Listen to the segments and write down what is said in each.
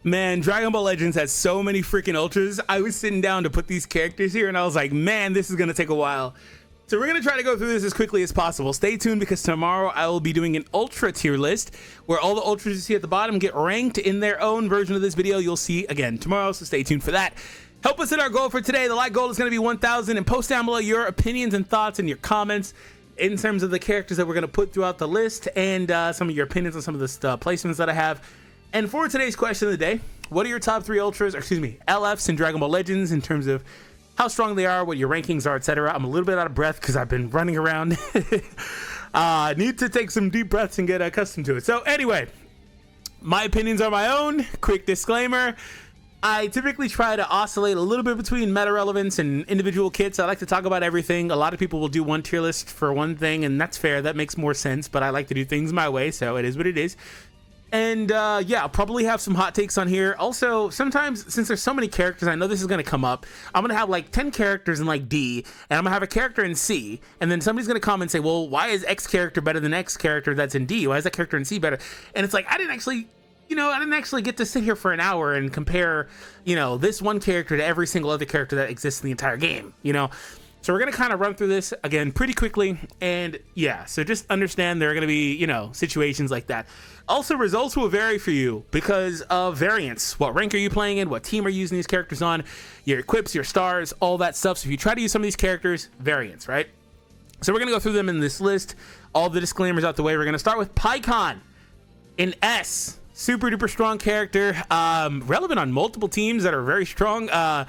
Man, Dragon Ball Legends has so many freaking ultras. I was sitting down to put these characters here and I was like, man, this is going to take a while. So we're going to try to go through this as quickly as possible. Stay tuned because tomorrow I will be doing an ultra tier list where all the ultras you see at the bottom get ranked in their own version of this video. You'll see again tomorrow, so stay tuned for that. Help us hit our goal for today. The like goal is going to be 1,000, and post down below your opinions and thoughts and your comments in terms of the characters that we're going to put throughout the list and some of your opinions on some of the placements that I have. And for today's question of the day, what are your top 3 ultras, or excuse me, LFs in Dragon Ball Legends in terms of how strong they are, what your rankings are, etc. I'm a little bit out of breath because I've been running around. Need to take some deep breaths and get accustomed to it. So anyway, my opinions are my own. Quick disclaimer. I typically try to oscillate a little bit between meta relevance and individual kits. I like to talk about everything. A lot of people will do one tier list for one thing, and that's fair. That makes more sense, but I like to do things my way, so it is what it is. And yeah, I'll probably have some hot takes on here. Also, sometimes, since there's so many characters, I know this is going to come up. I'm going to have like 10 characters in like D, and I'm going to have a character in C, and then somebody's going to come and say, well, why is X character better than X character that's in D? Why is that character in C better? And it's like, I didn't actually get to sit here for an hour and compare, this one character to every single other character that exists in the entire game, So we're going to kind of run through this again pretty quickly. And yeah, so just understand there are going to be, situations like that. Also, results will vary for you because of variance. What rank are you playing in? What team are you using these characters on? Your equips, your stars, all that stuff. So if you try to use some of these characters, variance, right? So we're going to go through them in this list. All the disclaimers out the way. We're going to start with Pycon in S. Super duper strong character, relevant on multiple teams that are very strong. One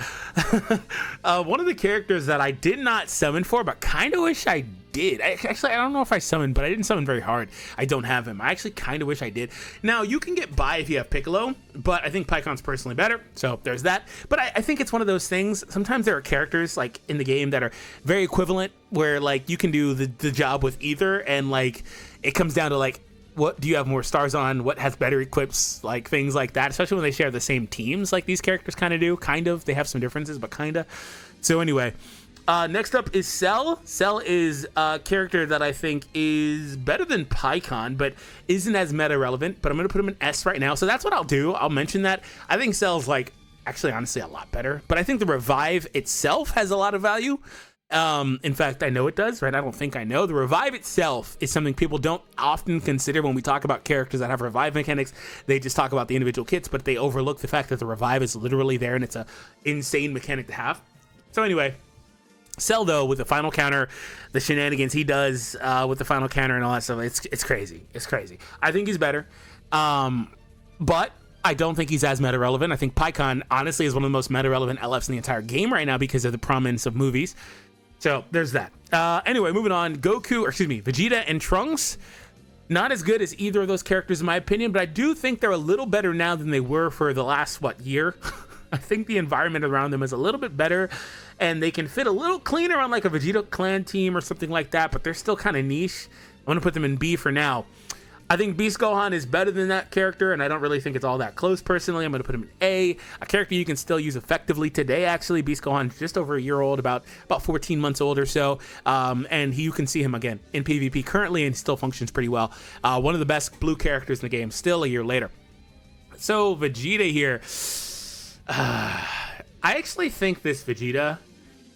of the characters that I did not summon for, but kind of wish I did. Actually, I don't know if I summoned, but I didn't summon very hard. I don't have him. I actually kind of wish I did. Now, you can get by if you have Piccolo, but I think Pycon's personally better, so there's that. But I think it's one of those things. Sometimes there are characters like in the game that are very equivalent, where like you can do the job with either, and like it comes down to like, what do you have more stars on? What has better equips? Like things like that, especially when they share the same teams like these characters kind of do. Kind of. They have some differences, but kind of. So anyway, next up is Cell. Cell is a character that I think is better than Pycon, but isn't as meta relevant. But I'm going to put him in S right now. So that's what I'll do. I'll mention that. I think Cell's like, actually, honestly, a lot better. But I think the Revive itself has a lot of value. In fact, I know it does, right? I don't think I know. The Revive itself is something people don't often consider when we talk about characters that have Revive mechanics. They just talk about the individual kits, but they overlook the fact that the Revive is literally there and it's a insane mechanic to have. So anyway, Cell though, with the final counter, the shenanigans he does with the final counter and all that stuff, it's crazy. It's crazy. I think he's better, but I don't think he's as meta relevant. I think Pycon honestly is one of the most meta relevant LFs in the entire game right now because of the prominence of movies. So there's that. Anyway, moving on. Vegeta and Trunks. Not as good as either of those characters in my opinion, but I do think they're a little better now than they were for the last, year? I think the environment around them is a little bit better, and they can fit a little cleaner on like a Vegeta clan team or something like that, but they're still kind of niche. I'm going to put them in B for now. I think Beast Gohan is better than that character, and I don't really think it's all that close personally. I'm going to put him in A character you can still use effectively today, actually. Beast Gohan just over a year old, about 14 months old or so, and you can see him again in PvP currently, and still functions pretty well. One of the best blue characters in the game, still a year later. So Vegeta here. I actually think this Vegeta,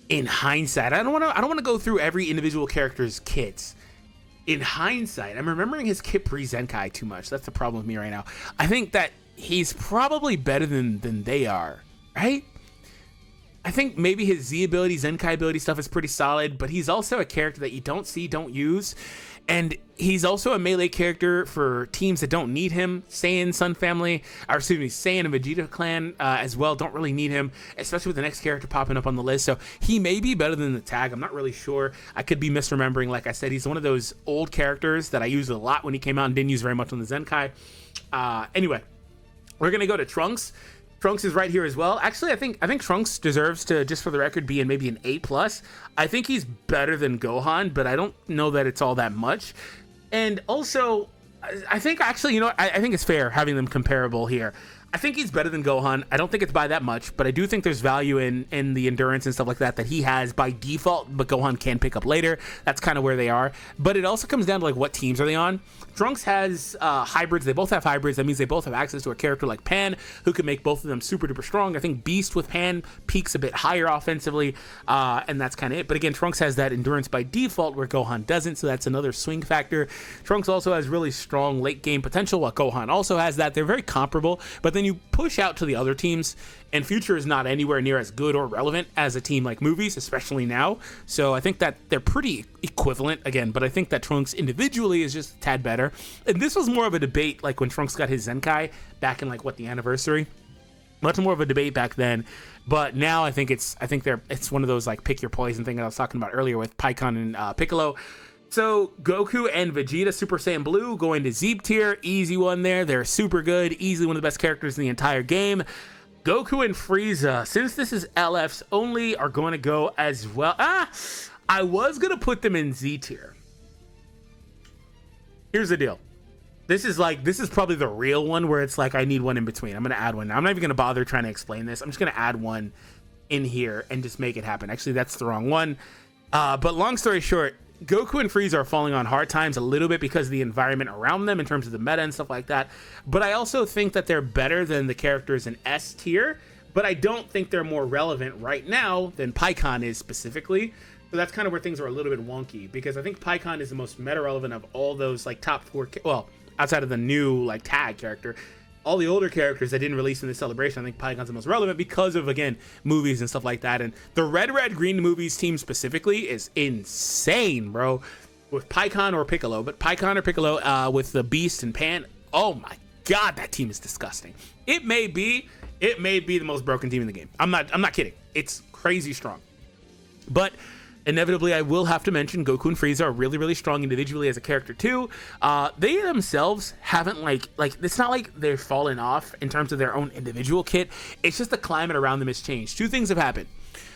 in hindsight, I don't want to go through every individual character's kits. In hindsight, I'm remembering his kit pre-Zenkai too much. That's the problem with me right now. I think that he's probably better than they are, right? I think maybe his Z ability, Zenkai ability stuff is pretty solid, but he's also a character that you don't see, don't use. And he's also a melee character for teams that don't need him. Saiyan and Vegeta clan as well don't really need him, especially with the next character popping up on the list. So he may be better than the tag. I'm not really sure. I could be misremembering. Like I said, he's one of those old characters that I used a lot when he came out and didn't use very much on the Zenkai. Anyway, we're going to go to Trunks. Trunks is right here as well. Actually, I think Trunks deserves to, just for the record, be in maybe an A+. I think he's better than Gohan, but I don't know that it's all that much. And also, I think actually, I think it's fair having them comparable here. I think he's better than Gohan. I don't think it's by that much, but I do think there's value in the endurance and stuff like that he has by default, but Gohan can pick up later. That's kind of where they are. But it also comes down to like what teams are they on. Trunks has hybrids. They both have hybrids. That means they both have access to a character like Pan, who can make both of them super duper strong. I think Beast with Pan peaks a bit higher offensively, and that's kind of it. But again, Trunks has that endurance by default where Gohan doesn't, so that's another swing factor. Trunks also has really strong late game potential, while Gohan also has that. They're very comparable, but then you push out to the other teams, and Future is not anywhere near as good or relevant as a team like Movies, especially now. So I think that they're pretty equivalent again, but I think that Trunks individually is just a tad better. And this was more of a debate like when Trunks got his Zenkai back in like the anniversary. Much more of a debate back then, but now I think it's one of those like pick your poison thing that I was talking about earlier with Pikkon and Piccolo. So Goku and Vegeta Super Saiyan Blue going to Zeep tier, easy one there. They're super good, easily one of the best characters in the entire game. Goku and Frieza, since this is LFs only, are going to go as well. I was going to put them in Z tier. Here's the deal. This is probably the real one where it's like I need one in between. I'm going to add one. I'm not even going to bother trying to explain this. I'm just going to add one in here and just make it happen. Actually, that's the wrong one. But long story short, Goku and Frieza are falling on hard times a little bit because of the environment around them in terms of the meta and stuff like that. But I also think that they're better than the characters in S tier, but I don't think they're more relevant right now than Pikkon is specifically. So that's kind of where things are a little bit wonky, because I think Pikkon is the most meta relevant of all those like top four, well, outside of the new like tag character. All the older characters that didn't release in this celebration, I think Pikkon's the most relevant because of, again, movies and stuff like that. And the Red Green movies team specifically is insane, bro. With Pikkon or Piccolo, but Pikkon or Piccolo with the Beast and Pan. Oh my God, that team is disgusting. It may be the most broken team in the game. I'm not kidding. It's crazy strong. But inevitably, I will have to mention Goku and Frieza are really, really strong individually as a character too. They themselves haven't like it's not like they've fallen off in terms of their own individual kit. It's just the climate around them has changed. Two things have happened.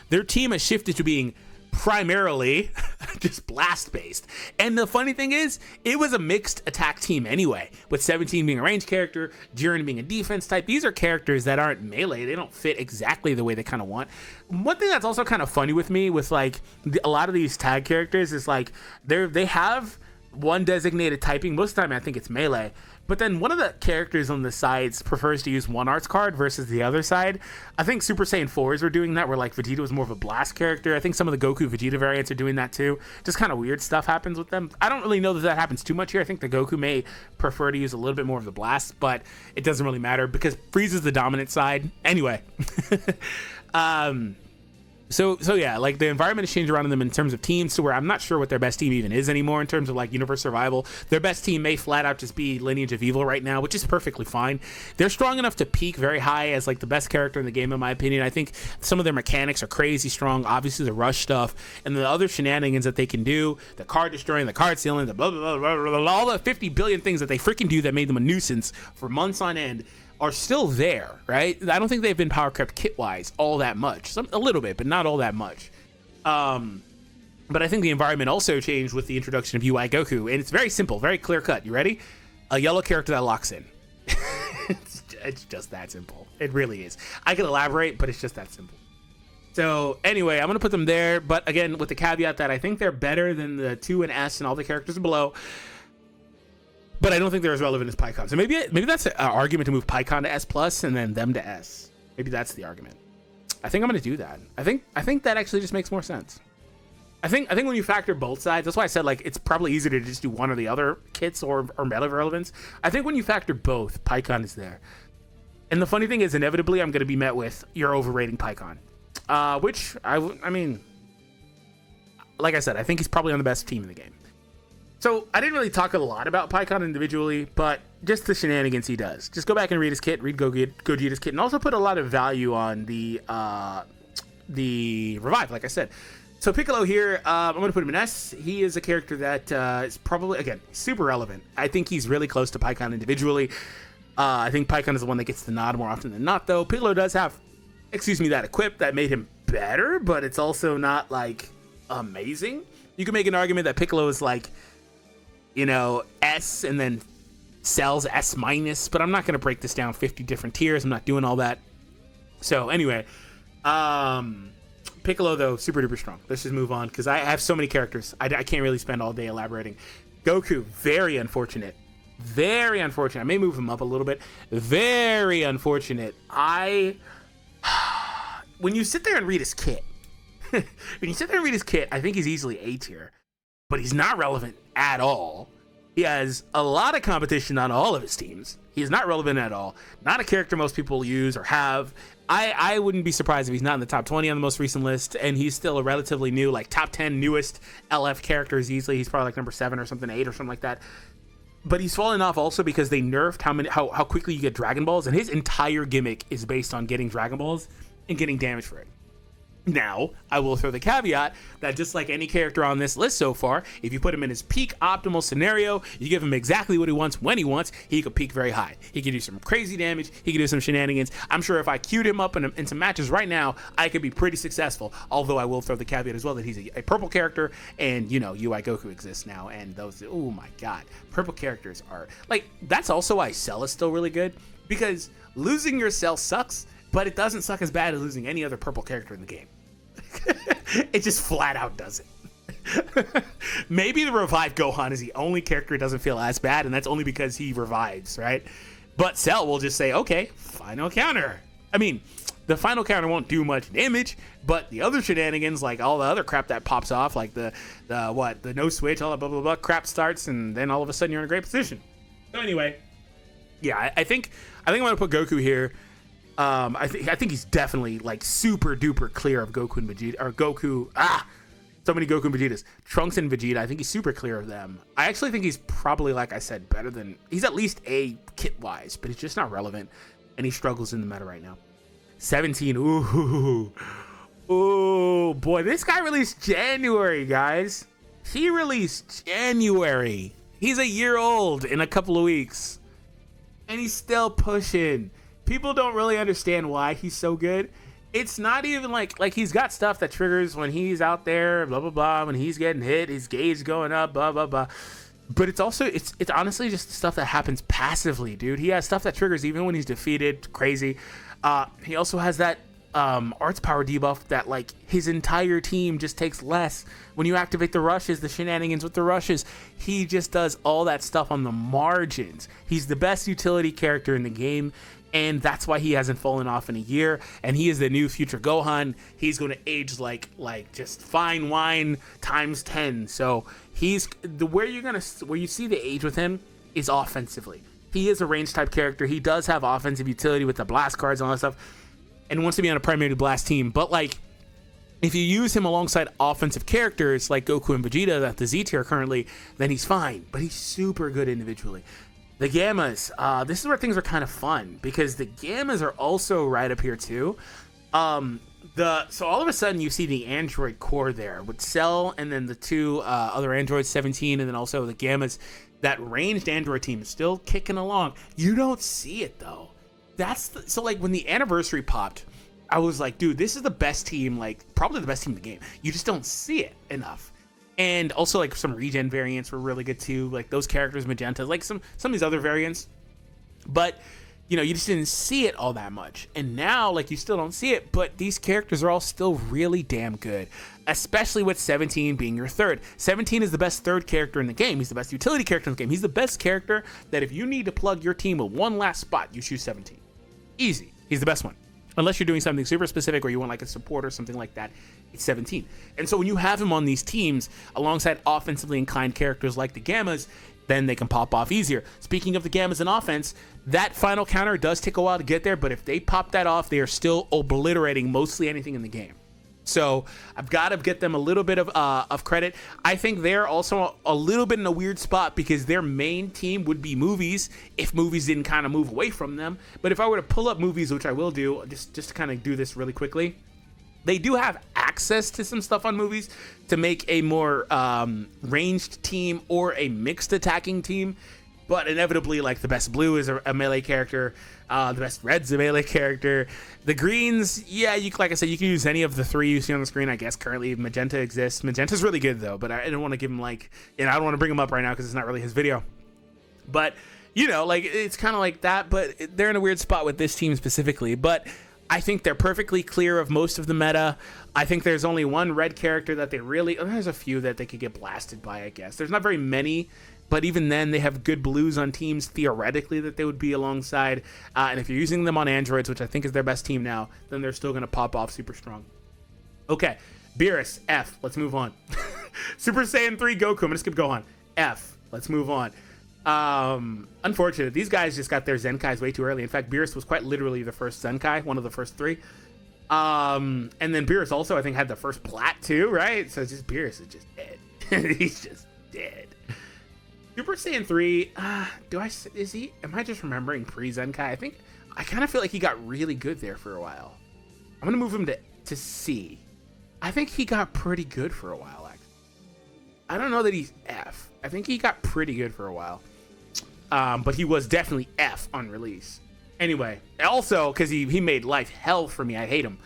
Their team has shifted to being primarily just blast based, and the funny thing is it was a mixed attack team anyway, with 17 being a range character, Jiren being a defense type. These are characters that aren't melee. They don't fit exactly the way they kind of want. One thing that's also kind of funny with me with like a lot of these tag characters is like they have one designated typing. Most of the time I think it's melee, but then one of the characters on the sides prefers to use one arts card versus the other side. I think Super Saiyan 4s were doing that, where like Vegeta was more of a blast character. I think some of the Goku Vegeta variants are doing that too. Just kind of weird stuff happens with them. I don't really know that happens too much here. I think the Goku may prefer to use a little bit more of the blast, but it doesn't really matter because Frieza's the dominant side anyway. So yeah, like the environment has changed around them in terms of teams to where I'm not sure what their best team even is anymore in terms of like universe survival. Their best team may flat out just be Lineage of Evil right now, which is perfectly fine. They're strong enough to peak very high as like the best character in the game, in my opinion. I think some of their mechanics are crazy strong. Obviously the rush stuff and the other shenanigans that they can do, the card destroying, the card stealing, the blah, blah, blah, blah, blah, all the 50 billion things that they freaking do that made them a nuisance for months on end are still there, right? I don't think they've been power crept kit-wise all that much. A little bit, but not all that much. But I think the environment also changed with the introduction of UI Goku, and it's very simple, very clear-cut. You ready? A yellow character that locks in. It's just that simple. It really is. I can elaborate, but it's just that simple. So anyway, I'm going to put them there, but again, with the caveat that I think they're better than the 2 and S and all the characters below. But I don't think they're as relevant as Pikkon. So maybe that's an argument to move Pikkon to S+ and then them to S. Maybe that's the argument. I think I'm going to do that. I think that actually just makes more sense. I think when you factor both sides, that's why I said like it's probably easier to just do one or the other kits or meta relevance. I think when you factor both, Pikkon is there. And the funny thing is, inevitably, I'm going to be met with you're overrating Pikkon, which I mean, like I said, I think he's probably on the best team in the game. So I didn't really talk a lot about Pikkon individually, but just the shenanigans he does. Just go back and read his kit, read Gogeta's kit, and also put a lot of value on the revive, like I said. So Piccolo here, I'm going to put him in S. He is a character that is probably, again, super relevant. I think he's really close to Pikkon individually. I think Pikkon is the one that gets the nod more often than not, though. Piccolo does have, that equip that made him better, but it's also not, like, amazing. You can make an argument that Piccolo is, like, S and then Cell's S minus, but I'm not going to break this down 50 different tiers. I'm not doing all that. So anyway, Piccolo, though, super duper strong. Let's just move on because I have so many characters. I can't really spend all day elaborating. Goku, very unfortunate. Very unfortunate. I may move him up a little bit. Very unfortunate. When you sit there and read his kit, I think he's easily A tier, but he's not relevant at all. He has a lot of competition on all of his teams. He is not relevant at all. Not a character most people use or have. I wouldn't be surprised if he's not in the top 20 on the most recent list, and he's still a relatively new, like top 10 newest LF characters easily. He's probably like number 7 or something, 8 or something like that. But he's fallen off also because they nerfed how quickly you get Dragon Balls, and his entire gimmick is based on getting Dragon Balls and getting damage for it. Now, I will throw the caveat that just like any character on this list so far, if you put him in his peak optimal scenario, you give him exactly what he wants when he wants, he could peak very high. He could do some crazy damage, he could do some shenanigans. I'm sure if I queued him up in some matches right now, I could be pretty successful. Although I will throw the caveat as well that he's a purple character, and you know, UI Goku exists now, and those, oh my god, purple characters are, like, that's also why Cell is still really good, because losing your Cell sucks, but it doesn't suck as bad as losing any other purple character in the game. It just flat out does it. Maybe the revived Gohan is the only character that doesn't feel as bad, and that's only because he revives, right? But Cell will just say, okay, final counter. I mean, the final counter won't do much damage, but the other shenanigans, like all the other crap that pops off, like the no switch, all that blah blah blah crap starts, and then all of a sudden you're in a great position. So anyway, yeah, I think I'm gonna put Goku here. I think he's definitely like super duper clear of Goku and Vegeta, or Goku. So many Goku and Vegetas. Trunks and Vegeta, I think he's super clear of them. I actually think he's probably, like I said, better than, he's at least A kit wise, but he's just not relevant, and he struggles in the meta right now. 17. Ooh, boy, this guy released January, guys. He released January. He's a year old in a couple of weeks, and he's still pushing. People don't really understand why he's so good. It's not even like he's got stuff that triggers when he's out there, blah, blah, blah, when he's getting hit, his gauge going up, blah, blah, blah. But it's also, it's honestly just stuff that happens passively, dude. He has stuff that triggers even when he's defeated, crazy. He also has that arts power debuff that like his entire team just takes less. When you activate the rushes, the shenanigans with the rushes, he just does all that stuff on the margins. He's the best utility character in the game, and that's why he hasn't fallen off in a year. And he is the new future Gohan. He's going to age like just fine wine times 10. So he's where you see the age with him is offensively. He is a range type character. He does have offensive utility with the blast cards and all that stuff, and wants to be on a primary blast team. But like, if you use him alongside offensive characters like Goku and Vegeta at the Z tier currently, then he's fine. But he's super good individually. The Gammas, this is where things are kind of fun, because the Gammas are also right up here too. So all of a sudden you see the Android core there with Cell, and then the two other androids, 17, and then also the Gammas. That ranged Android team is still kicking along. You don't see it though. So like when the anniversary popped, I was like, dude, this is the best team, like probably the best team in the game. You just don't see it enough. And also like some regen variants were really good too, like those characters, Magenta, like some of these other variants. But you know, you just didn't see it all that much. And now, like, you still don't see it, but these characters are all still really damn good, especially with 17 being your third. 17 is the best third character in the game. He's the best utility character in the game. He's the best character that if you need to plug your team with one last spot, you choose 17. Easy. He's the best one. Unless you're doing something super specific or you want like a support or something like that, it's 17. And so when you have him on these teams alongside offensively inclined characters like the Gammas, then they can pop off easier. Speaking of the Gammas in offense, that final counter does take a while to get there, but if they pop that off, they are still obliterating mostly anything in the game. So I've got to get them a little bit of credit. I think they're also a little bit in a weird spot because their main team would be movies if movies didn't kind of move away from them. But if I were to pull up movies, which I will do, just to kind of do this really quickly, they do have access to some stuff on movies to make a more ranged team or a mixed attacking team. But inevitably, like, the best blue is a melee character. The best red's a melee character. The greens, yeah, like I said, you can use any of the three you see on the screen, I guess. Currently, Magenta exists. Magenta's really good, though. But I don't want to give him, like... And I don't want to bring him up right now because it's not really his video. But you know, like it's kind of like that, but they're in a weird spot with this team specifically. But I think they're perfectly clear of most of the meta. I think there's only one red character that they really, there's a few that they could get blasted by, I guess. There's not very many, but even then they have good blues on teams theoretically that they would be alongside. And if you're using them on androids, which I think is their best team now, then they're still going to pop off super strong. Okay, Beerus, F. Let's move on. Super Saiyan 3 Goku. I'm going to skip Gohan. F. Let's move on. Unfortunate. These guys just got their Zenkais way too early. In fact, Beerus was quite literally the first Zenkai, one of the first three. And then Beerus also, I think, had the first Plat too, right? So it's just Beerus is just dead. He's just dead. Super Saiyan 3, am I just remembering pre-Zenkai? I kind of feel like he got really good there for a while. I'm going to move him to C. I think he got pretty good for a while, actually. I don't know that he's F. I think he got pretty good for a while. But he was definitely F on release. Anyway, also, because he made life hell for me. I hate him.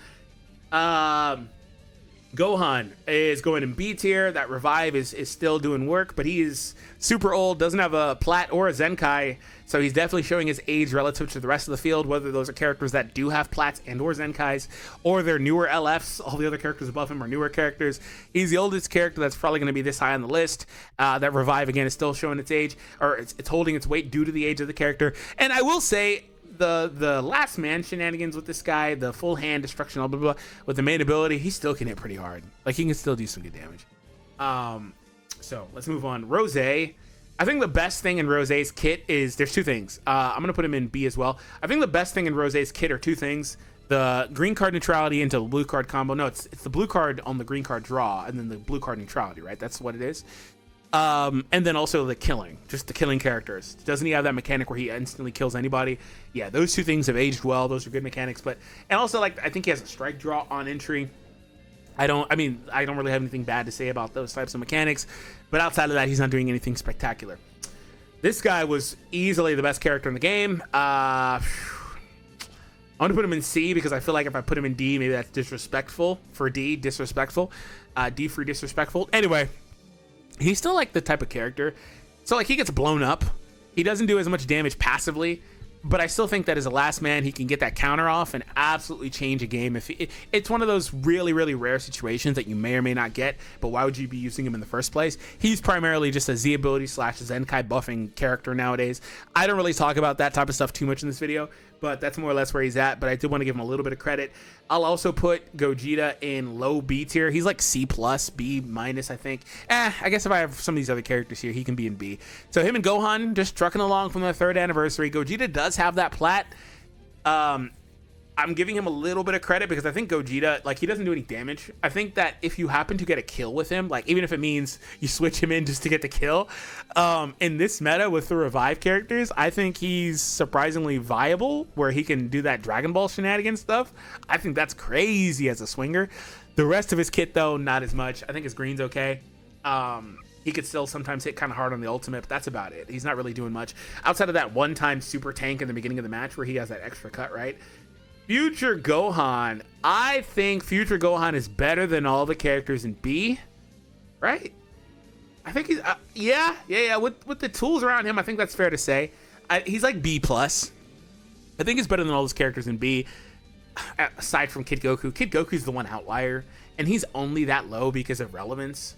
Gohan is going in B tier. That revive is still doing work, but he is super old, doesn't have a Plat or a Zenkai, so he's definitely showing his age relative to the rest of the field, whether those are characters that do have Plats and or Zenkais, or they're newer LFs. All the other characters above him are newer characters. He's the oldest character that's probably going to be this high on the list. That revive, again, is still showing its age, or it's holding its weight due to the age of the character. And I will say, the last man shenanigans with this guy, the full hand destruction, blah, blah, blah, with the main ability, he still can hit pretty hard. Like, he can still do some good damage. So let's move on. Rose. I think the best thing in Rose's kit is, there's two things. I'm going to put him in B as well. I think the best thing in Rose's kit are two things. The green card neutrality into the blue card combo. No, it's the blue card on the green card draw, and then the blue card neutrality, right? That's what it is. And then also the killing, just the killing characters. Doesn't he have that mechanic where he instantly kills anybody? Yeah, those two things have aged well. Those are good mechanics. And also, like, I think he has a strike draw on entry. I don't really have anything bad to say about those types of mechanics, but outside of that, he's not doing anything spectacular. This guy was easily the best character in the game. I want to put him in C because I feel like if I put him in D, maybe that's disrespectful. For D, disrespectful. DFree, disrespectful. Anyway, he's still like the type of character. So like he gets blown up. He doesn't do as much damage passively, but I still think that as a last man, he can get that counter off and absolutely change a game. It's one of those really, really rare situations that you may or may not get, but why would you be using him in the first place? He's primarily just a Z ability / Zenkai buffing character nowadays. I don't really talk about that type of stuff too much in this video, but that's more or less where he's at. But I did want to give him a little bit of credit. I'll also put Gogeta in low B tier. He's like C+, B-, I think. I guess if I have some of these other characters here, he can be in B. So him and Gohan just trucking along from their 3rd anniversary. Gogeta does have that Plat. I'm giving him a little bit of credit because I think Gogeta, like, he doesn't do any damage. I think that if you happen to get a kill with him, like, even if it means you switch him in just to get the kill, in this meta with the revive characters, I think he's surprisingly viable where he can do that Dragon Ball shenanigans stuff. I think that's crazy as a swinger. The rest of his kit, though, not as much. I think his green's okay. He could still sometimes hit kind of hard on the ultimate, but that's about it. He's not really doing much. Outside of that one-time super tank in the beginning of the match where he has that extra cut, right? Future Gohan. I think Future Gohan is better than all the characters in B, right? I think he's, yeah. With the tools around him, I think that's fair to say. He's like B+. I think he's better than all those characters in B, aside from Kid Goku. Kid Goku's the one outlier, and he's only that low because of relevance.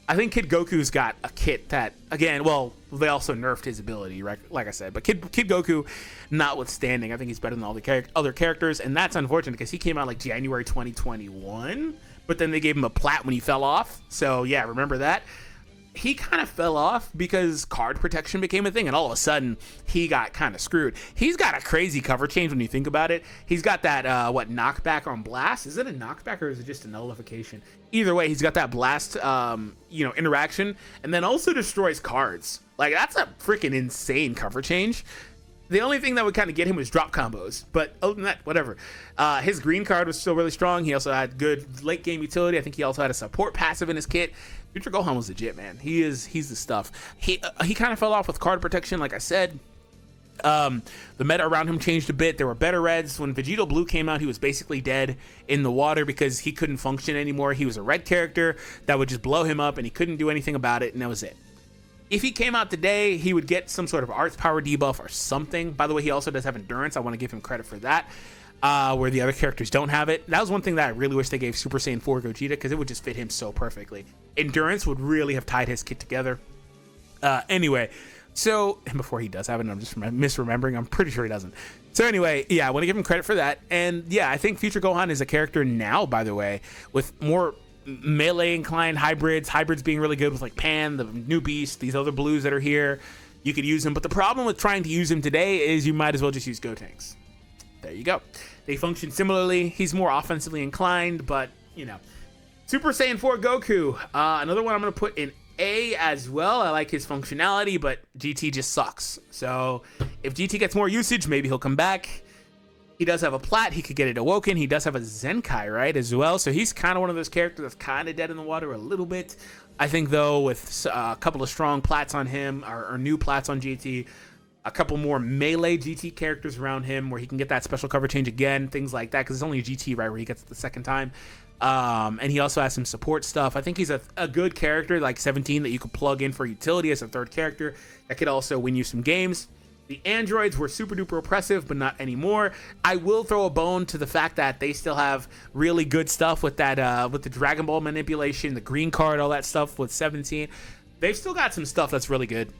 I think Kid Goku's got a kit that, again, well, they also nerfed his ability, right? Like I said. But Kid Goku, notwithstanding, I think he's better than all the other characters. And that's unfortunate because he came out like January 2021. But then they gave him a Plat when he fell off. So, yeah, remember that? He kind of fell off because card protection became a thing, and all of a sudden he got kind of screwed. He's got a crazy cover change when you think about it. He's got that knockback on blast. Is it a knockback or is it just a nullification? Either way, he's got that blast interaction, and then also destroys cards. Like, that's a freaking insane cover change. The only thing that would kind of get him was drop combos, but other than that, whatever. His green card was still really strong. He also had good late game utility. I think he also had a support passive in his kit. Future Gohan was legit, man. He's the stuff. He kind of fell off with card protection, like I said. The meta around him changed a bit. There were better reds. When Vegito Blue came out, he was basically dead in the water because he couldn't function anymore. He was a red character that would just blow him up, and he couldn't do anything about it, and that was it. If he came out today, he would get some sort of arts power debuff or something. By the way, he also does have endurance. I want to give him credit for that, where the other characters don't have it. That was one thing that I really wish they gave Super Saiyan 4 Gogeta, because it would just fit him so perfectly. Endurance would really have tied his kit together. Anyway, so, and before he does have it, I'm just misremembering. I'm pretty sure he doesn't. So anyway, yeah, I want to give him credit for that. And yeah, I think Future Gohan is a character now, by the way, with more melee inclined hybrids being really good with like Pan, the new Beast, these other blues that are here. You could use him, but the problem with trying to use him today is you might as well just use Gotenks. There you go. They function similarly. He's more offensively inclined, but you know. Super Saiyan 4 Goku, another one I'm going to put in A as well. I like his functionality, but GT just sucks. So if GT gets more usage, maybe he'll come back. He does have a plat. He could get it awoken. He does have a Zenkai, right, as well. So he's kind of one of those characters that's kind of dead in the water a little bit. I think, though, with a couple of strong plats on him, or new plats on GT, a couple more melee GT characters around him where he can get that special cover change again, things like that, because it's only a GT, right, where he gets it the second time. And he also has some support stuff. I think he's a good character, like 17, that you could plug in for utility as a third character that could also win you some games. The androids were super duper oppressive, but not anymore. I will throw a bone to the fact that they still have really good stuff with that, with the Dragon Ball manipulation, the green card, all that stuff with 17. They've still got some stuff that's really good,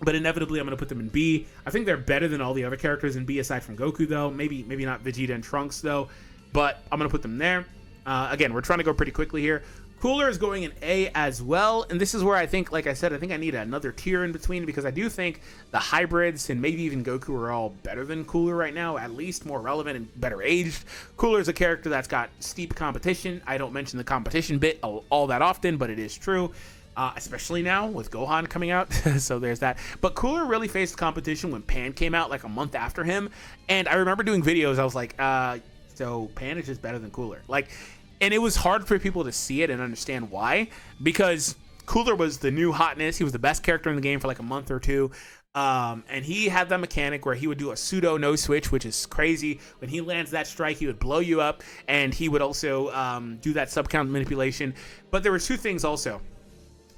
but inevitably I'm going to put them in B. I think they're better than all the other characters in B aside from Goku, though. Maybe not Vegeta and Trunks, though, but I'm going to put them there. Again, we're trying to go pretty quickly here. Cooler is going in A as well, and this is where I think, like I said, I think I need another tier in between, because I do think the hybrids and maybe even Goku are all better than Cooler right now, at least more relevant and better aged. Cooler is a character that's got steep competition. I don't mention the competition bit all that often, but it is true, especially now with Gohan coming out, so there's that. But Cooler really faced competition when Pan came out like a month after him, and I remember doing videos, I was like, so Pan is just better than Cooler. Like, and it was hard for people to see it and understand why, because Cooler was the new hotness. He was the best character in the game for like a month or two. And he had that mechanic where he would do a pseudo no switch, which is crazy. When he lands that strike, he would blow you up, and he would also do that sub count manipulation. But there were two things also.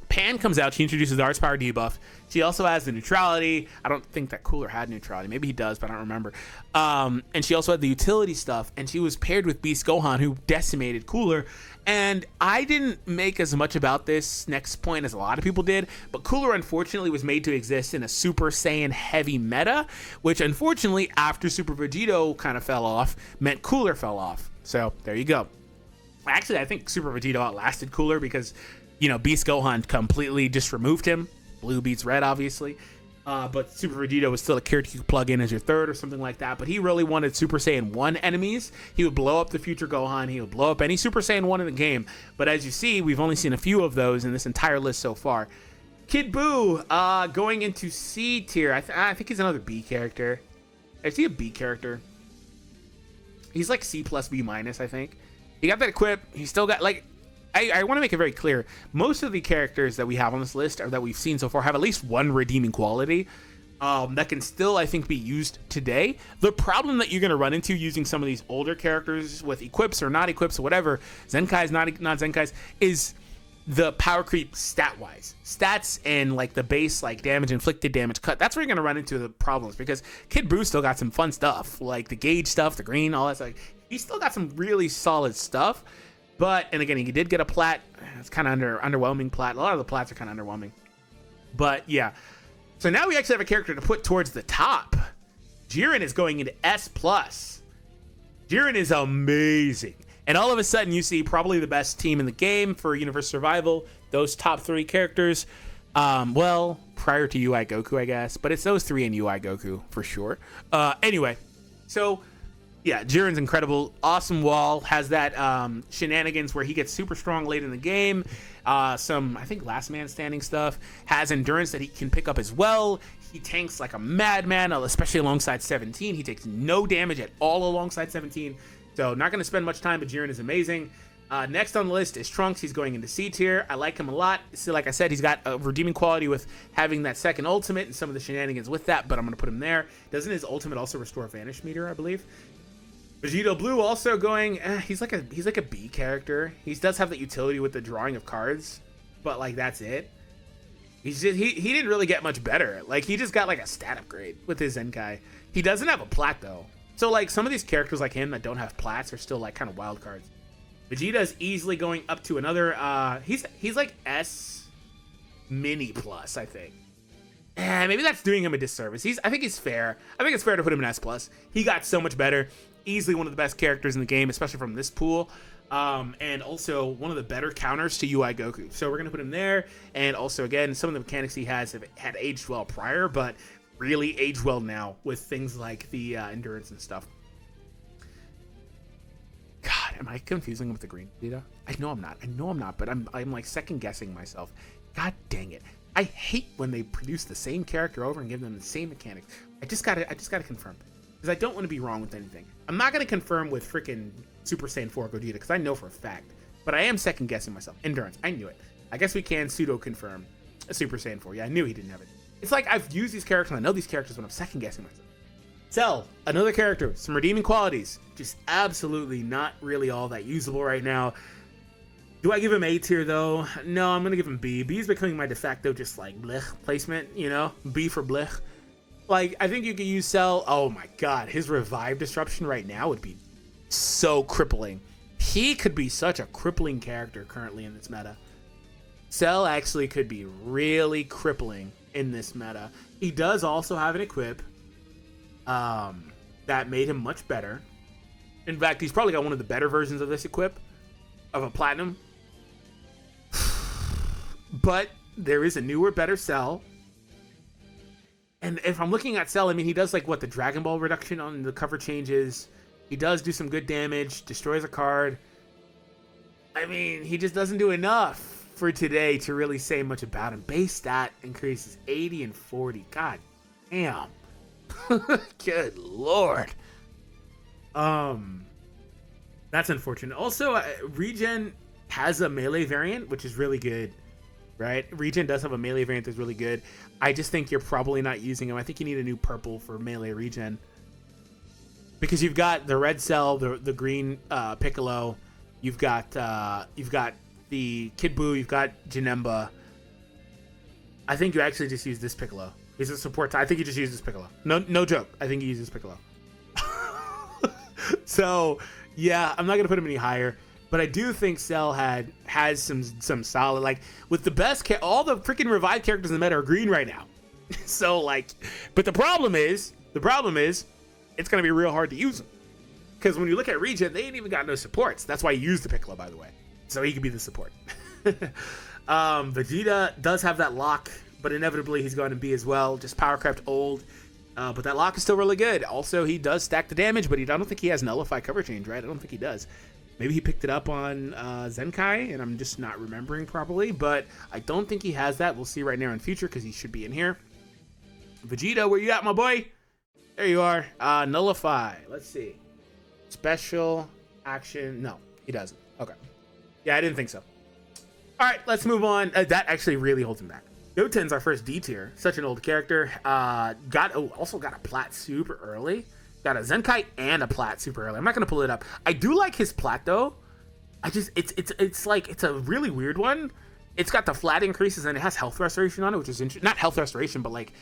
Pan comes out, she introduces the arts power debuff. She also has the neutrality. I don't think that Cooler had neutrality. Maybe he does, but I don't remember. And she also had the utility stuff, and she was paired with Beast Gohan, who decimated Cooler. And I didn't make as much about this next point as a lot of people did, but Cooler unfortunately was made to exist in a Super Saiyan heavy meta, which unfortunately after Super Vegito kind of fell off, meant Cooler fell off. So there you go. Actually, I think Super Vegito outlasted Cooler because, you know, Beast Gohan completely just removed him. Blue beats red, obviously. But Super Vegito was still a character you could plug in as your third or something like that. But he really wanted Super Saiyan 1 enemies. He would blow up the future Gohan. He would blow up any Super Saiyan 1 in the game. But as you see, we've only seen a few of those in this entire list so far. Kid Buu, going into C tier. I think he's another B character. Is he a B character? He's like C plus B minus, I think. He got that equip. He's still got, like... I want to make it very clear. Most of the characters that we have on this list, or that we've seen so far, have at least one redeeming quality that can still, I think, be used today. The problem that you're going to run into using some of these older characters with equips or not equips or whatever, Zenkais, not Zenkais, is the power creep stat-wise. Stats and, like, the base, like, damage inflicted, damage cut. That's where you're going to run into the problems, because Kid Buu still got some fun stuff, like the gauge stuff, the green, all that stuff. He's still got some really solid stuff. But, and again, he did get a plat. It's kind of underwhelming plat. A lot of the plats are kind of underwhelming. But, yeah. So now we actually have a character to put towards the top. Jiren is going into S+. Jiren is amazing. And all of a sudden, you see probably the best team in the game for Universe Survival. Those top three characters. Well, prior to UI Goku, I guess. But it's those three in UI Goku, for sure. Anyway, so... yeah, Jiren's incredible. Awesome wall. Has that shenanigans where he gets super strong late in the game. Some, I think, last man standing stuff. Has endurance that he can pick up as well. He tanks like a madman, especially alongside 17. He takes no damage at all alongside 17. So not going to spend much time, but Jiren is amazing. Next on the list is Trunks. He's going into C tier. I like him a lot. So, like I said, he's got a redeeming quality with having that second ultimate and some of the shenanigans with that, but I'm going to put him there. Doesn't his ultimate also restore Vanish Meter, I believe? Vegito Blue also going, he's like a B character. He does have the utility with the drawing of cards, but like that's it. he didn't really get much better. Like, he just got like a stat upgrade with his Zenkai. He doesn't have a plat though. So like some of these characters like him that don't have plats are still like kind of wild cards. Vegeta is easily going up to another he's like S mini plus, I think. Maybe that's doing him a disservice. I think he's fair. I think it's fair to put him in S plus. He got so much better. Easily one of the best characters in the game, especially from this pool. And also one of the better counters to UI Goku. So we're gonna put him there. And also again, some of the mechanics he has have had aged well prior, but really aged well now with things like the endurance and stuff. God, am I confusing him with the green Vegeta? I know I'm not, but I'm like second guessing myself. God dang it. I hate when they produce the same character over and give them the same mechanics. I just gotta confirm. Because I don't want to be wrong with anything. I'm not gonna confirm with freaking Super Saiyan 4 Gogeta, because I know for a fact. But I am second guessing myself. Endurance, I knew it. I guess we can pseudo confirm a Super Saiyan 4. Yeah, I knew he didn't have it. It's like I've used these characters and I know these characters when I'm second guessing myself. Cell, another character, some redeeming qualities. Just absolutely not really all that usable right now. Do I give him A tier though? No, I'm gonna give him B. B is becoming my de facto just like blech placement, you know? B for blech. Like, I think you could use Cell. Oh my god, his revive disruption right now would be so crippling. He could be such a crippling character currently in this meta. Cell actually could be really crippling in this meta. He does also have an equip that made him much better. In fact, he's probably got one of the better versions of this equip, of a platinum. But there is a newer, better Cell. And if I'm looking at Cell, I mean, he does like what the Dragon Ball reduction on the cover changes. He does do some good damage, destroys a card. I mean, he just doesn't do enough for today to really say much about him. Base stat increases 80 and 40. God damn. Good lord. That's unfortunate. Also, Regen has a melee variant, which is really good, right? Regen does have a melee variant that's really good. I just think you're probably not using him. I think you need a new purple for melee Regen, because you've got the red Cell, the green Piccolo, you've got the Kid Buu, you've got Janemba. I think you actually just use this Piccolo. He's a support. I think you just use this Piccolo. No joke. I think you use this Piccolo. So yeah, I'm not gonna put him any higher, but I do think Cell has some solid, like, with the best all the freaking revived characters in the meta are green right now. So like, but the problem is it's gonna be real hard to use them, because when you look at Regen, they ain't even got no supports. That's why you use the Piccolo, by the way, so he could be the support. Vegeta does have that lock, but inevitably he's going to be as well. Just power crept old, but that lock is still really good. Also, he does stack the damage, but I don't think he has nullify cover change, right? I don't think he does. Maybe he picked it up on Zenkai, and I'm just not remembering properly, but I don't think he has that. We'll see right now in future, because he should be in here. Vegeta, where you at, my boy? There you are. Nullify. Let's see. Special action. No, he doesn't. Okay. Yeah, I didn't think so. All right, let's move on. That actually really holds him back. Goten's our first D tier. Such an old character. Also got a plat super early. Got a Zenkai and a plat super early. I'm not gonna pull it up. I do like his plat though. It's like, it's a really weird one. It's got the flat increases and it has health restoration on it, which is interesting. Not health restoration, but like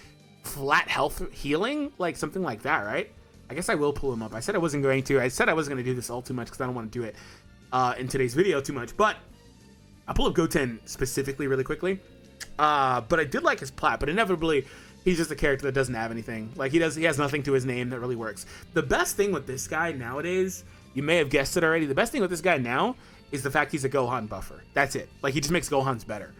flat health healing, like something like that, right? I guess I will pull him up. I said I wasn't going to. I said I wasn't gonna do this all too much because I don't want to do it in today's video too much. But I'll pull up Goten specifically really quickly. But I did like his plat, but inevitably he's just a character that doesn't have anything. Like, he has nothing to his name that really works. The best thing with this guy nowadays, you may have guessed it already, the best thing with this guy now is the fact he's a Gohan buffer. That's it. Like, he just makes Gohans better.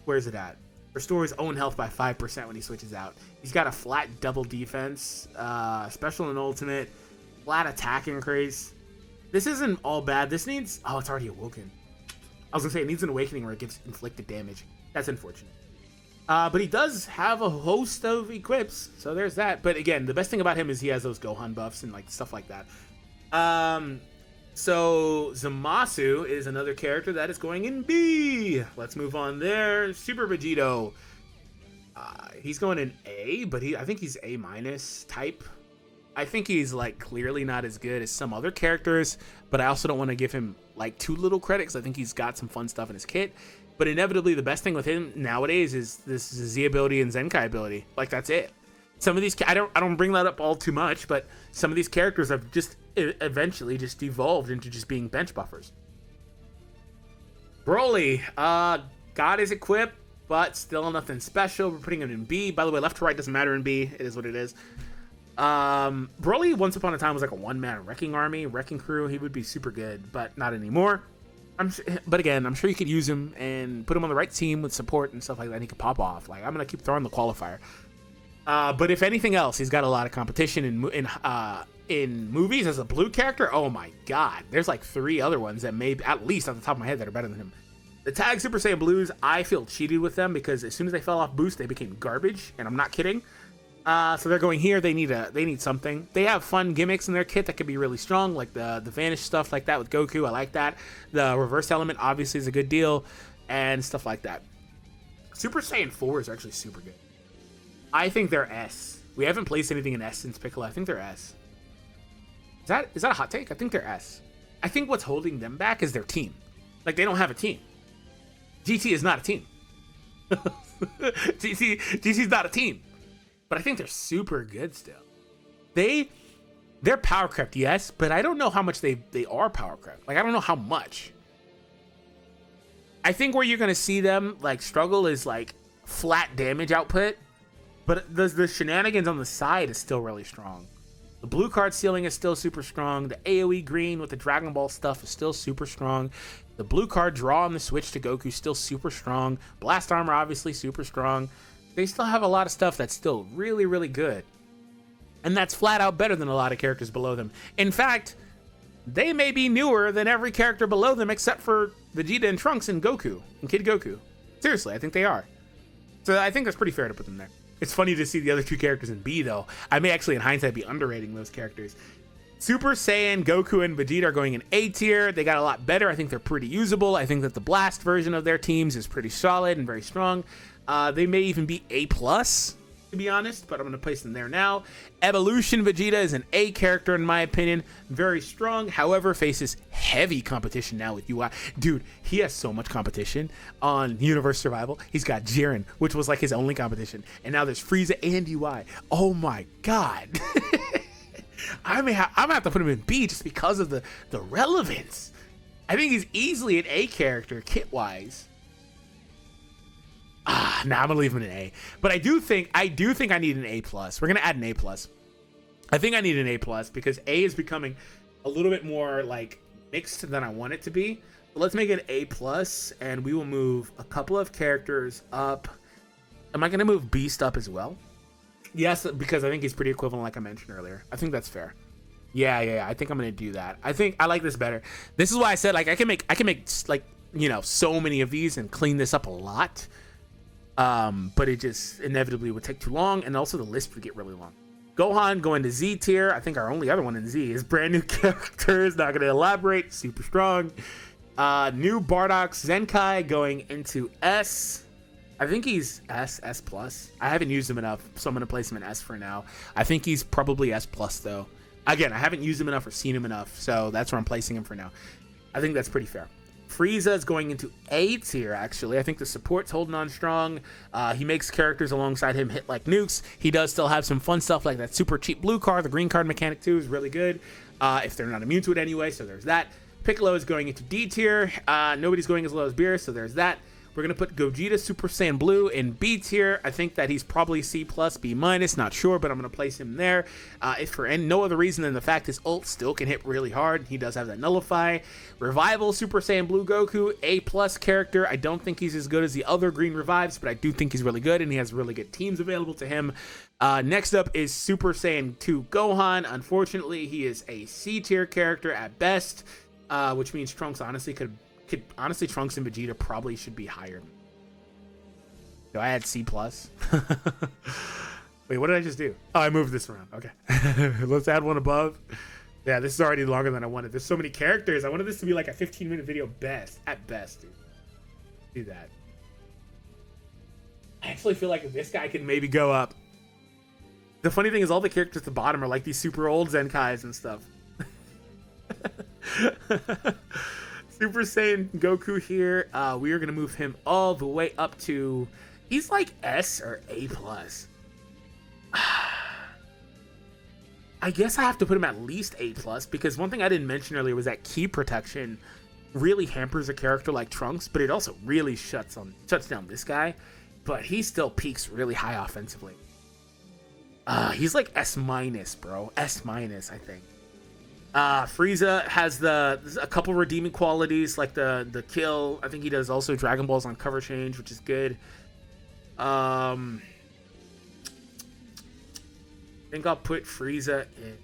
Where's it at? Restores own health by 5% when he switches out. He's got a flat double defense, special and ultimate, flat attack increase. This isn't all bad. This needs... Oh, it's already awoken. I was gonna say, it needs an awakening where it gives inflicted damage. That's unfortunate. But he does have a host of equips, so there's that. But again, the best thing about him is he has those Gohan buffs and like stuff like that. So Zamasu is another character that is going in B. Let's move on there. Super Vegito. He's going in A, but I think he's A- type. I think he's like clearly not as good as some other characters, but I also don't want to give him like too little credit because I think he's got some fun stuff in his kit. But inevitably, the best thing with him nowadays is this Z ability and Zenkai ability. Like, that's it. Some of these, I don't bring that up all too much, but some of these characters have just eventually just evolved into just being bench buffers. Broly, got his equip, but still nothing special. We're putting him in B. By the way, left to right doesn't matter in B. It is what it is. Broly, once upon a time, was like a one-man wrecking army, wrecking crew. He would be super good, but not anymore. But again, I'm sure you could use him and put him on the right team with support and stuff like that. And he could pop off. Like, I'm gonna keep throwing the qualifier. But if anything else, he's got a lot of competition in movies as a blue character. Oh my god, there's like 3 other ones that may, at least off the top of my head, that are better than him. The tag Super Saiyan Blues, I feel cheated with them because as soon as they fell off boost, they became garbage, and I'm not kidding. So they're going here. They need something. They have fun gimmicks in their kit that could be really strong, like the vanish stuff like that with Goku. I like that. The reverse element obviously is a good deal, and stuff like that. Super Saiyan 4 is actually super good. I think they're S. We haven't placed anything in S since Piccolo. I think they're S. Is that a hot take? I think they're S. I think what's holding them back is their team. Like, they don't have a team. GT is not a team. GT's not a team. But I think they're super good still. They're power crept, yes, but I don't know how much they are power crept. Like, I don't know how much. I think where you're gonna see them like struggle is like flat damage output, but the shenanigans on the side is still really strong. The blue card ceiling is still super strong. The AoE green with the Dragon Ball stuff is still super strong. The blue card draw on the switch to Goku still super strong. Blast armor obviously super strong. They still have a lot of stuff that's still really, really good. And that's flat out better than a lot of characters below them. In fact, they may be newer than every character below them except for Vegeta and Trunks and Goku and Kid Goku. Seriously, I think they are. So I think that's pretty fair to put them there. It's funny to see the other 2 characters in B, though. I may actually, in hindsight, be underrating those characters. Super Saiyan, Goku, and Vegeta are going in A tier. They got a lot better. I think they're pretty usable. I think that the Blast version of their teams is pretty solid and very strong. They may even be A+, to be honest, but I'm going to place them there now. Evolution Vegeta is an A character, in my opinion. Very strong, however, faces heavy competition now with UI. Dude, he has so much competition on Universe Survival. He's got Jiren, which was like his only competition. And now there's Frieza and UI. Oh my god. I'm gonna have to put him in B just because of the relevance. I think he's easily an A character, kit-wise. Nah, I'm gonna leave him in an A. But I do think I need an A+. We're gonna add an A+. I think I need an A+, because A is becoming a little bit more like mixed than I want it to be. But let's make it A+, and we will move a couple of characters up. Am I gonna move Beast up as well? Yes, because I think he's pretty equivalent, like I mentioned earlier. I think that's fair. Yeah. I think I'm gonna do that. I think I like this better. This is why I said, like, I can make like, you know, so many of these and clean this up a lot. But it just inevitably would take too long, and also the list would get really long. Gohan going to Z tier. I think our only other one in Z is brand new characters. Not going to elaborate. Super strong. New Bardock Zenkai going into S. I think he's S+. I haven't used him enough, so I'm going to place him in S for now. I think he's probably S+, though. Again, I haven't used him enough or seen him enough, so that's where I'm placing him for now. I think that's pretty fair. Frieza is going into A tier, actually. I think the support's holding on strong. He makes characters alongside him hit like nukes. He does still have some fun stuff like that super cheap blue card. The green card mechanic, too, is really good. If they're not immune to it anyway, so there's that. Piccolo is going into D tier. Nobody's going as low as Beerus, so there's that. We're going to put Gogeta Super Saiyan Blue in B tier. I think that he's probably C+, B-, not sure, but I'm going to place him there. If for no other reason than the fact his ult still can hit really hard. He does have that nullify. Revival Super Saiyan Blue Goku, A+ character. I don't think he's as good as the other green revives, but I do think he's really good, and he has really good teams available to him. Next up is Super Saiyan 2 Gohan. Unfortunately, he is a C tier character at best, which means Trunks honestly honestly, Trunks and Vegeta probably should be higher. Do I add C+? Wait, what did I just do? Oh, I moved this around. Okay. Let's add one above. Yeah, this is already longer than I wanted. There's so many characters. I wanted this to be like a 15-minute video at best, dude. Do that. I actually feel like this guy could maybe go up. The funny thing is all the characters at the bottom are like these super old Zenkais and stuff. Super Saiyan Goku here. We are gonna move him all the way up to, he's like S or A plus. I guess I have to put him at least A plus, because one thing I didn't mention earlier was that ki protection really hampers a character like Trunks, but it also really shuts down this guy. But he still peaks really high offensively. He's like S minus, bro. S minus, I think. Frieza has a couple redeeming qualities, like the kill. I think he does also Dragon Balls on cover change, which is good. I think I'll put Frieza in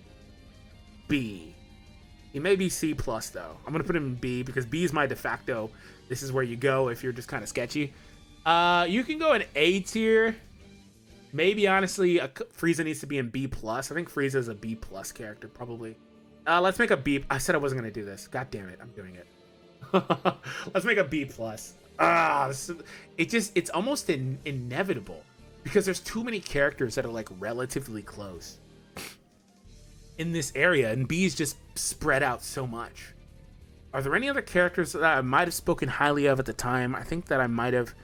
B. He may be C plus though. I'm gonna put him in B because B is my de facto. This is where you go if you're just kind of sketchy. You can go in A tier. Maybe honestly, Frieza needs to be in B plus. I think Frieza is a B plus character probably. Let's make a B. I said I wasn't gonna do this. God damn it, I'm doing it. Let's make a B plus. It's almost inevitable because there's too many characters that are like relatively close in this area, and B's just spread out so much. Are there any other characters that I might have spoken highly of at the time? I think that I might have.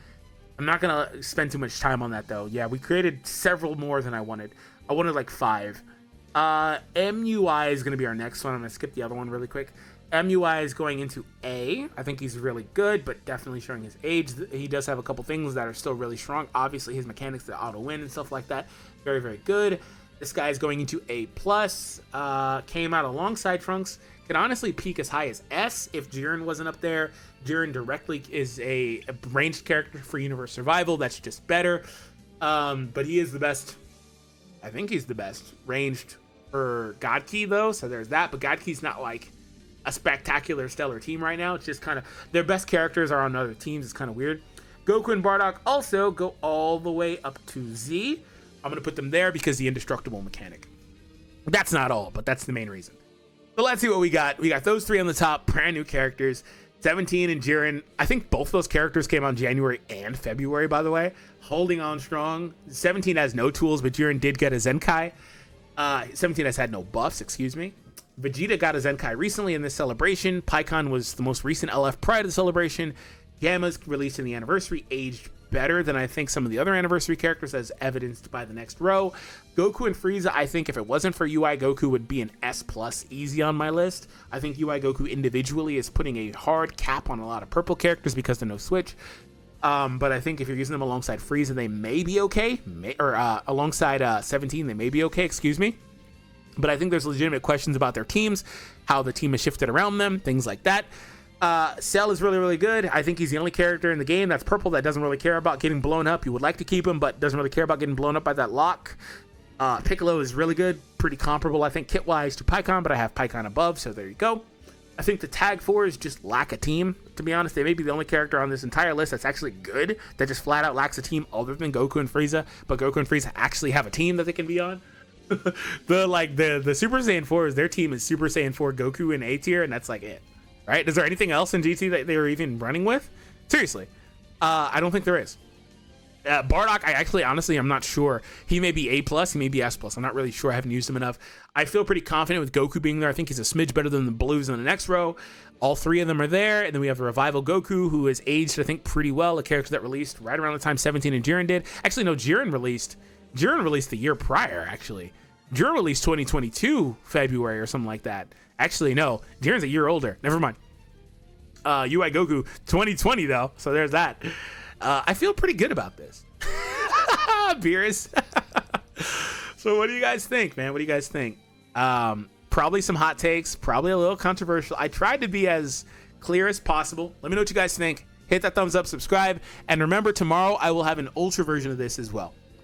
I'm not gonna spend too much time on that though. Yeah, we created several more than I wanted. I wanted like 5. MUI is gonna be our next one. I'm gonna skip the other one really quick. MUI is going into A. I think he's really good, but definitely showing his age. He does have a couple things that are still really strong. Obviously, his mechanics, the auto win and stuff like that, very, very good. This guy is going into A+. Came out alongside Trunks. Could honestly peak as high as S if Jiren wasn't up there. Jiren directly is a ranged character for Universe Survival. That's just better. But he is the best. I think he's the best ranged for God Key, though. So there's that. But God Key's not like a spectacular stellar team right now. It's just kind of their best characters are on other teams. It's kind of weird. Goku and Bardock also go all the way up to Z. I'm gonna put them there because the indestructible mechanic. That's not all, but that's the main reason. But let's see what we got. We got those 3 on the top, brand new characters. 17 and Jiren. I think both those characters came out in January and February, by the way. Holding on strong. 17 has no tools, but Jiren did get a Zenkai. 17 has had no buffs, excuse me. Vegeta got a Zenkai recently in this celebration. Pikkon was the most recent LF prior to the celebration. Gamma's released in the anniversary, aged better than I think some of the other anniversary characters, as evidenced by the next row. Goku and Frieza, I think if it wasn't for UI Goku, would be an S plus easy on my list. I think UI Goku individually is putting a hard cap on a lot of purple characters because they're no switch. But I think if you're using them alongside Frieza, they may be okay. Alongside 17, they may be okay, excuse me. But I think there's legitimate questions about their teams, how the team has shifted around them, things like that. Cell is really, really good. I think he's the only character in the game that's purple that doesn't really care about getting blown up. You would like to keep him, but doesn't really care about getting blown up by that lock. Piccolo is really good, pretty comparable, I think, kit-wise to Pikkon, but I have Pikkon above, so there you go. I think the tag 4 is just lack a team, to be honest. They may be the only character on this entire list that's actually good, that just flat out lacks a team other than Goku and Frieza, but Goku and Frieza actually have a team that they can be on. the Super Saiyan 4s, their team is Super Saiyan 4 Goku in A tier, and that's like it. Right? Is there anything else in GT that they were even running with? Seriously. I don't think there is. Bardock, honestly, I'm not sure. He may be A+, he may be S+. I'm not really sure. I haven't used him enough. I feel pretty confident with Goku being there. I think he's a smidge better than the Blues in the next row. All 3 of them are there. And then we have the Revival Goku, who has aged, I think, pretty well. A character that released right around the time 17 and Jiren did. Actually, no, Jiren released the year prior, actually. Jiren released 2022 February or something like that. Actually, no. Jiren's a year older. Never mind. UI Goku 2020 though, so there's that. I feel pretty good about this. Beerus. So what do you guys think, man? What do you guys think? Probably some hot takes, probably a little controversial. I tried to be as clear as possible. Let me know what you guys think. Hit that thumbs up, subscribe, and remember tomorrow I will have an ultra version of this as well.